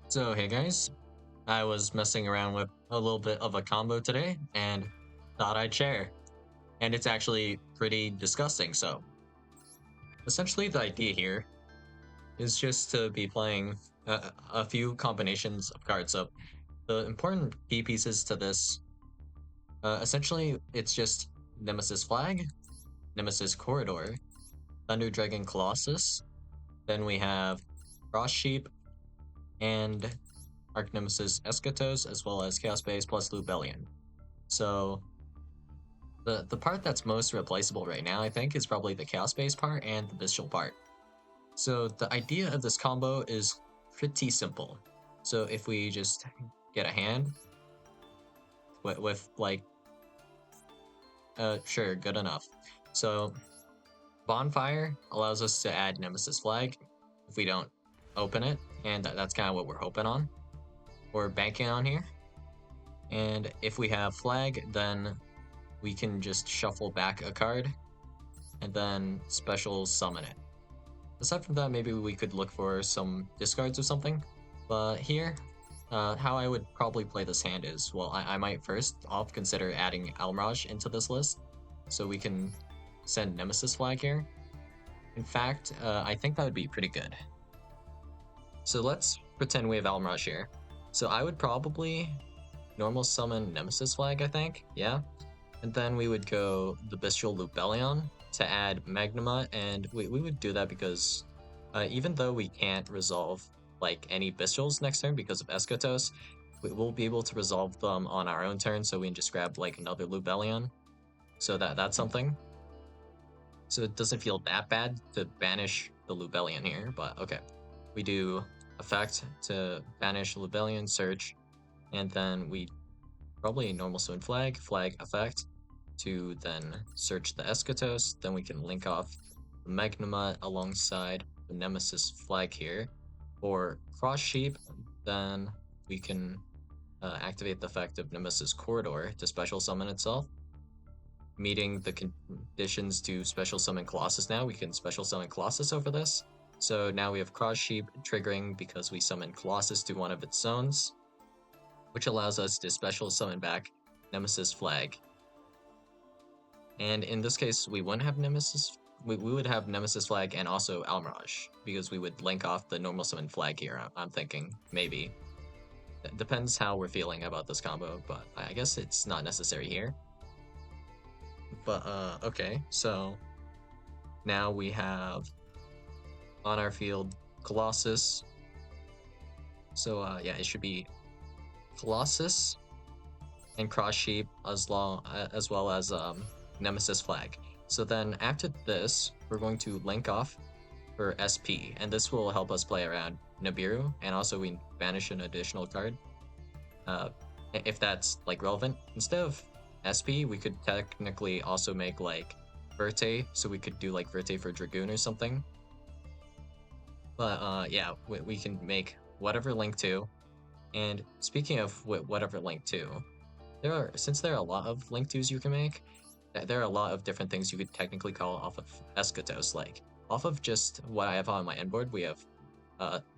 So hey guys, I was messing around with a little bit of a combo today and thought I'd share. And it's actually pretty disgusting. So essentially the idea here is just to be playing a few combinations of cards. So the important key pieces to this, essentially it's just Nemesis Flag, Nemesis Corridor, Thunder Dragon Colossus, then we have Frost Sheep, and Arch Nemesis Eschatos, as well as Chaos Base plus Lubellion. So the part that's most replaceable right now, I think, is probably the Chaos Base part and the Bestial part. So the idea of this combo is pretty simple. So if we just get a hand with like, sure, good enough. So Bonfire allows us to add Nemesis Flag if we don't open it, and that's kind of what we're hoping on. We're banking on here. And if we have Flag, then we can just shuffle back a card and then special summon it. Aside from that, maybe we could look for some discards or something. But here, how I would probably play this hand is, well, I might first off consider adding Almirage into this list, so we can send Nemesis Flag here. In fact, I think that would be pretty good. So let's pretend we have Almirage here. So I would probably normal summon Nemesis Flag, I think, yeah? And then we would go the Bestial Lubellion to add Magnuma, and we would do that because even though we can't resolve like any Bestials next turn because of Eschatos, we will be able to resolve them on our own turn, so we can just grab like another Lubellion. So that's something. So it doesn't feel that bad to banish the Lubellion here, but okay. We do effect to banish Lubellion, search, and then we probably normal summon flag effect to then search the Eschatos. Then we can link off the Magnuma alongside the Nemesis flag here. For Cross Sheep, then we can activate the effect of Nemesis Corridor to special summon itself. Meeting the conditions to special summon Colossus now, we can special summon Colossus over this. So now we have Cross Sheep triggering because we summon Colossus to one of its zones, which allows us to special summon back Nemesis Flag. And in this case, we wouldn't have Nemesis. We would have Nemesis Flag and also Almirage, because we would link off the normal summon flag here, I'm thinking, maybe. It depends how we're feeling about this combo, but I guess it's not necessary here. But, okay, so now we have on our field Colossus. So, yeah, it should be Colossus and Cross Sheep as well as Nemesis Flag. So then after this, we're going to link off for SP, and this will help us play around Nibiru, and also we banish an additional card. If that's like relevant. Instead of SP, we could technically also make like Verte, so we could do like Verte for Dragoon or something. But yeah, we can make whatever link to. And speaking of whatever link to, since there are a lot of link twos you can make, there are a lot of different things you could technically call off of Eschatos. Like off of just what I have on my end board, we have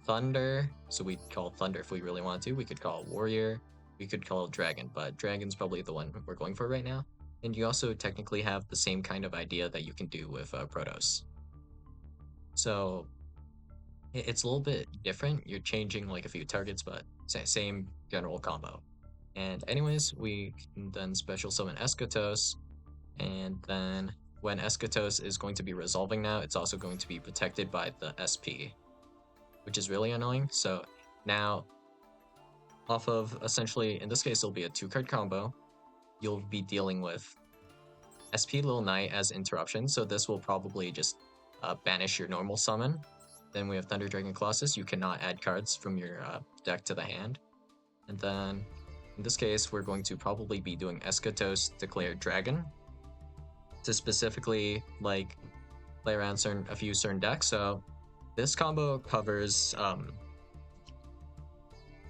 Thunder, so we call Thunder if we really want to. We could call Warrior, we could call Dragon, but Dragon's probably the one we're going for right now. And you also technically have the same kind of idea that you can do with Protoss. So it's a little bit different. You're changing like a few targets, but same general combo. And anyways, we can then special summon Eschatos, and then when Eschatos is going to be resolving now, it's also going to be protected by the SP, which is really annoying. So now, off of essentially, in this case, it'll be a 2-card combo. You'll be dealing with SP Little Knight as interruption, so this will probably just banish your normal summon. Then we have Thunder Dragon Colossus. You cannot add cards from your deck to the hand. And then, in this case, we're going to probably be doing Eschatos Declare Dragon to specifically like play around a few certain decks. So this combo covers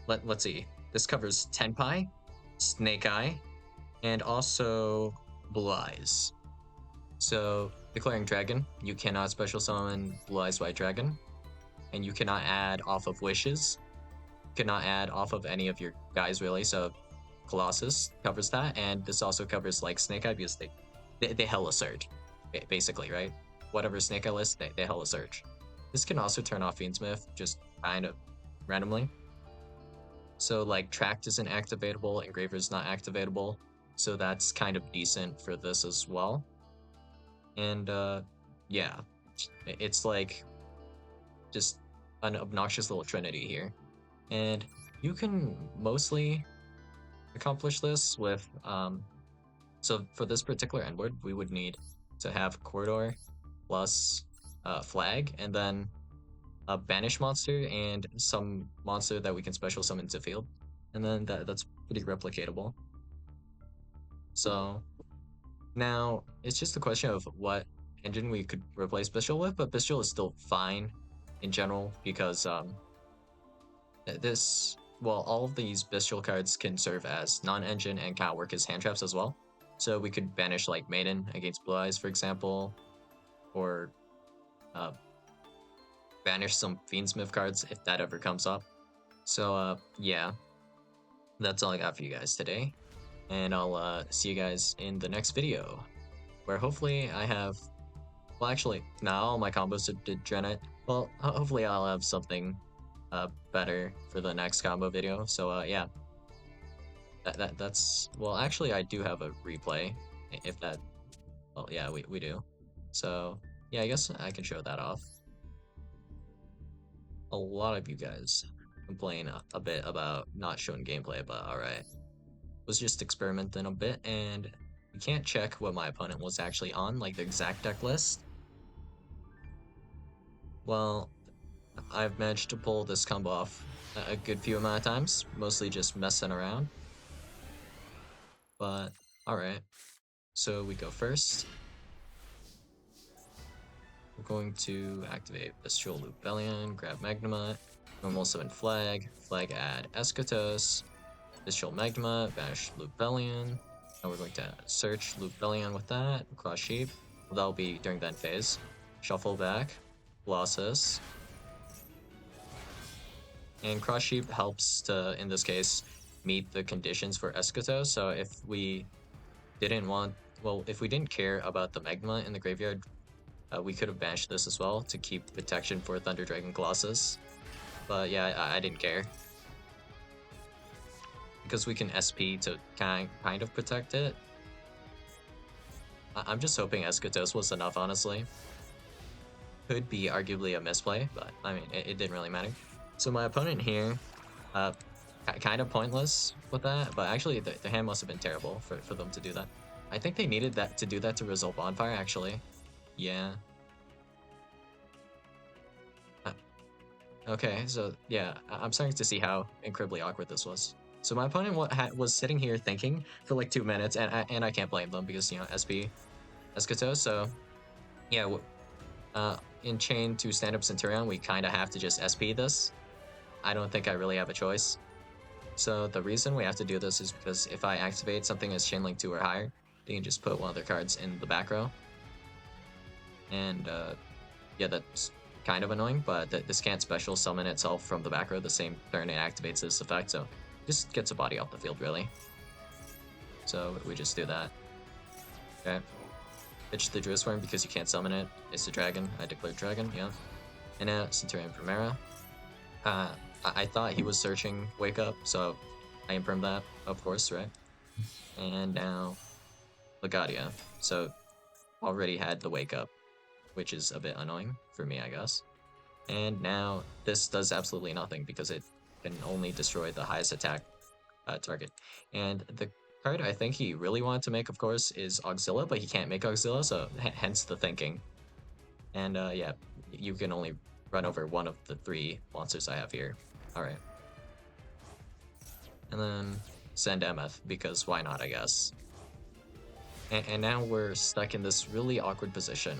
let's see. This covers Tenpai, Snake Eye, and also Blue Eyes. So declaring Dragon, you cannot special summon Blue Eyes White Dragon, and you cannot add off of Wishes. cannot add off of any of your guys really, so Colossus covers that, and this also covers like Snake Eye because they hella surge, basically, right? Whatever Snake Eye lists, they hella surge. This can also turn off Fiendsmith just kind of randomly. So like Tract isn't activatable, Engraver's not activatable, so that's kind of decent for this as well. And yeah, it's like just an obnoxious little trinity here. And you can mostly accomplish this with so for this particular endward we would need to have corridor plus flag, and then a banish monster and some monster that we can special summon to field, and then that's pretty replicatable. So now it's just a question of what engine we could replace Bestial with, but Bestial is still fine in general because all of these Bestial cards can serve as non-engine and kind of work as hand traps as well. So we could banish like Maiden against Blue Eyes, for example, or banish some Fiendsmith cards if that ever comes up. So yeah, that's all I got for you guys today, and I'll see you guys in the next video, where hopefully I have, well actually, not all my combos did Drenet. Well, hopefully I'll have something better for the next combo video. So yeah, that's, well actually I do have a replay, if that, well yeah, we do. So yeah, I guess I can show that off. A lot of you guys complain a bit about not showing gameplay, but alright. Was just experimenting a bit, and you can't check what my opponent was actually on, like the exact deck list. Well, I've managed to pull this combo off a good few amount of times, mostly just messing around. But alright, so we go first. We're going to activate Bestial Lupellion, grab Magnema, normal summon Flag, Flag add Eschatos, Bestial Magnema, banish Lupellion. Now we're going to search Lupellion with that, cross sheep. Well, that'll be during that phase. Shuffle back, Colossus. And cross sheep helps to, in this case, meet the conditions for Eschatos. So if we didn't want, well, if we didn't care about the Magma in the graveyard, we could have banished this as well to keep protection for Thunder Dragon Colossus. But yeah, I didn't care, because we can SP to kind of protect it. I'm just hoping Eschatos was enough, honestly. Could be arguably a misplay, but I mean, it didn't really matter. So my opponent here, kind of pointless with that, but actually the hand must have been terrible for them to do that. I think they needed that to do that to resolve Bonfire, actually. Yeah. Okay, so yeah, I'm starting to see how incredibly awkward this was. So my opponent was sitting here thinking for like 2 minutes, and I can't blame them because, you know, SP Eschatos. So yeah, in chain to stand up Centurion, we kind of have to just SP this. I don't think I really have a choice. So the reason we have to do this is because if I activate something as chain link 2 or higher, they can just put one of their cards in the back row. And yeah, that's kind of annoying, but this can't special summon itself from the back row the same turn it activates this effect, so it just gets a body off the field, really. So we just do that. Okay. Pitch the Druisworm because you can't summon it. It's a dragon. I declared dragon, yeah. And now Centurion Primera. I thought he was searching Wake Up, so I imprimmed that, of course, right? And now Legadia. So already had the Wake Up, which is a bit annoying for me, I guess. And now this does absolutely nothing because it can only destroy the highest attack target. And the card I think he really wanted to make, of course, is Auxilla, but he can't make Auxilla, so hence the thinking. And yeah, you can only run over one of the 3 monsters I have here. Alright. And then send Emeth, because why not, I guess. And now we're stuck in this really awkward position.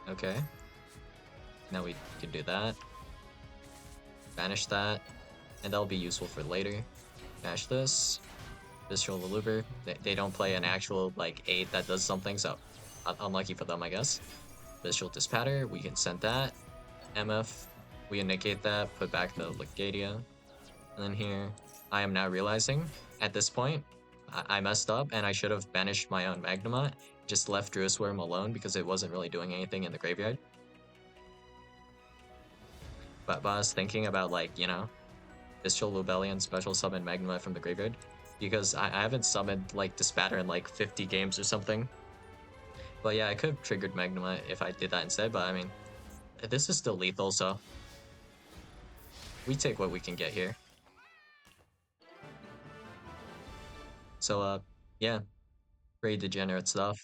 Okay. Now we can do that. Banish that. And that'll be useful for later. Banish this. Bestial Leluber. They don't play an actual, like, 8 that does something, so unlucky for them, I guess. Bestial Dispatter. We can send that. MF, we negate that, put back the Legadia, and then here, I am now realizing, at this point, I messed up and I should have banished my own Magnemite, just left Druisworm alone because it wasn't really doing anything in the graveyard. But I was thinking about, like, you know, Bestial Lubellion special summon Magnemite from the graveyard, because I haven't summoned, like, Dispatter in, like, 50 games or something. But yeah, I could have triggered Magnemite if I did that instead, but I mean, this is still lethal, so we take what we can get here. So, yeah, pretty degenerate stuff.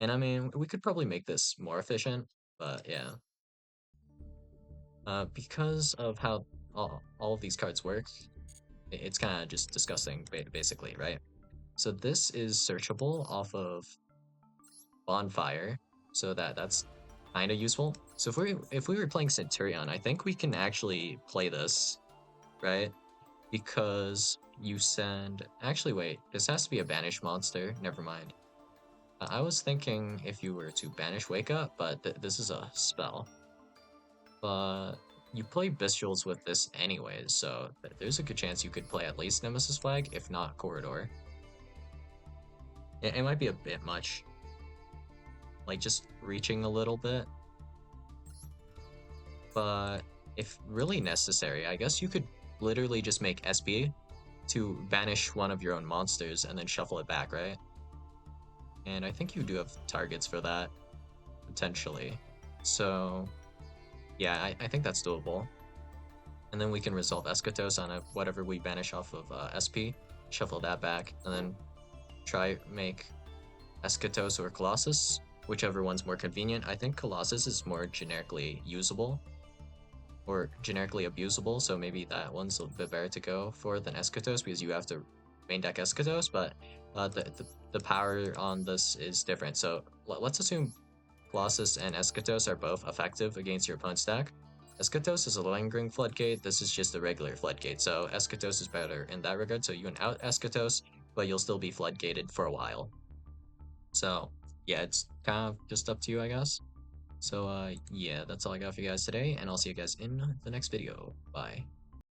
And I mean, we could probably make this more efficient, but yeah. Because of how all of these cards work, it's kind of just disgusting, basically, right? So this is searchable off of Bonfire, so that's kind of useful. So if we were playing Centurion, I think we can actually play this, right? Because you send... Actually, wait, this has to be a banish monster. Never mind. I was thinking if you were to banish Wake Up, but this is a spell. But you play Bestials with this anyways, so there's a good chance you could play at least Nemesis Flag, if not Corridor. It might be a bit much. Like, just reaching a little bit. But if really necessary, I guess you could literally just make SB to banish one of your own monsters and then shuffle it back, right? And I think you do have targets for that, potentially. So, yeah, I think that's doable. And then we can resolve Eschatos on whatever we banish off of SP, shuffle that back, and then try make Eschatos or Colossus, whichever one's more convenient. I think Colossus is more generically usable, or generically abusable, so maybe that one's a bit better to go for than Eschatos, because you have to main deck Eschatos, but the power on this is different. So let's assume Colossus and Eschatos are both effective against your opponent's deck. Eschatos is a lingering floodgate, this is just a regular floodgate, so Eschatos is better in that regard, so you can out Eschatos, but you'll still be floodgated for a while. So yeah, it's kind of just up to you, I guess. So yeah, that's all I got for you guys today, and I'll see you guys in the next video. Bye.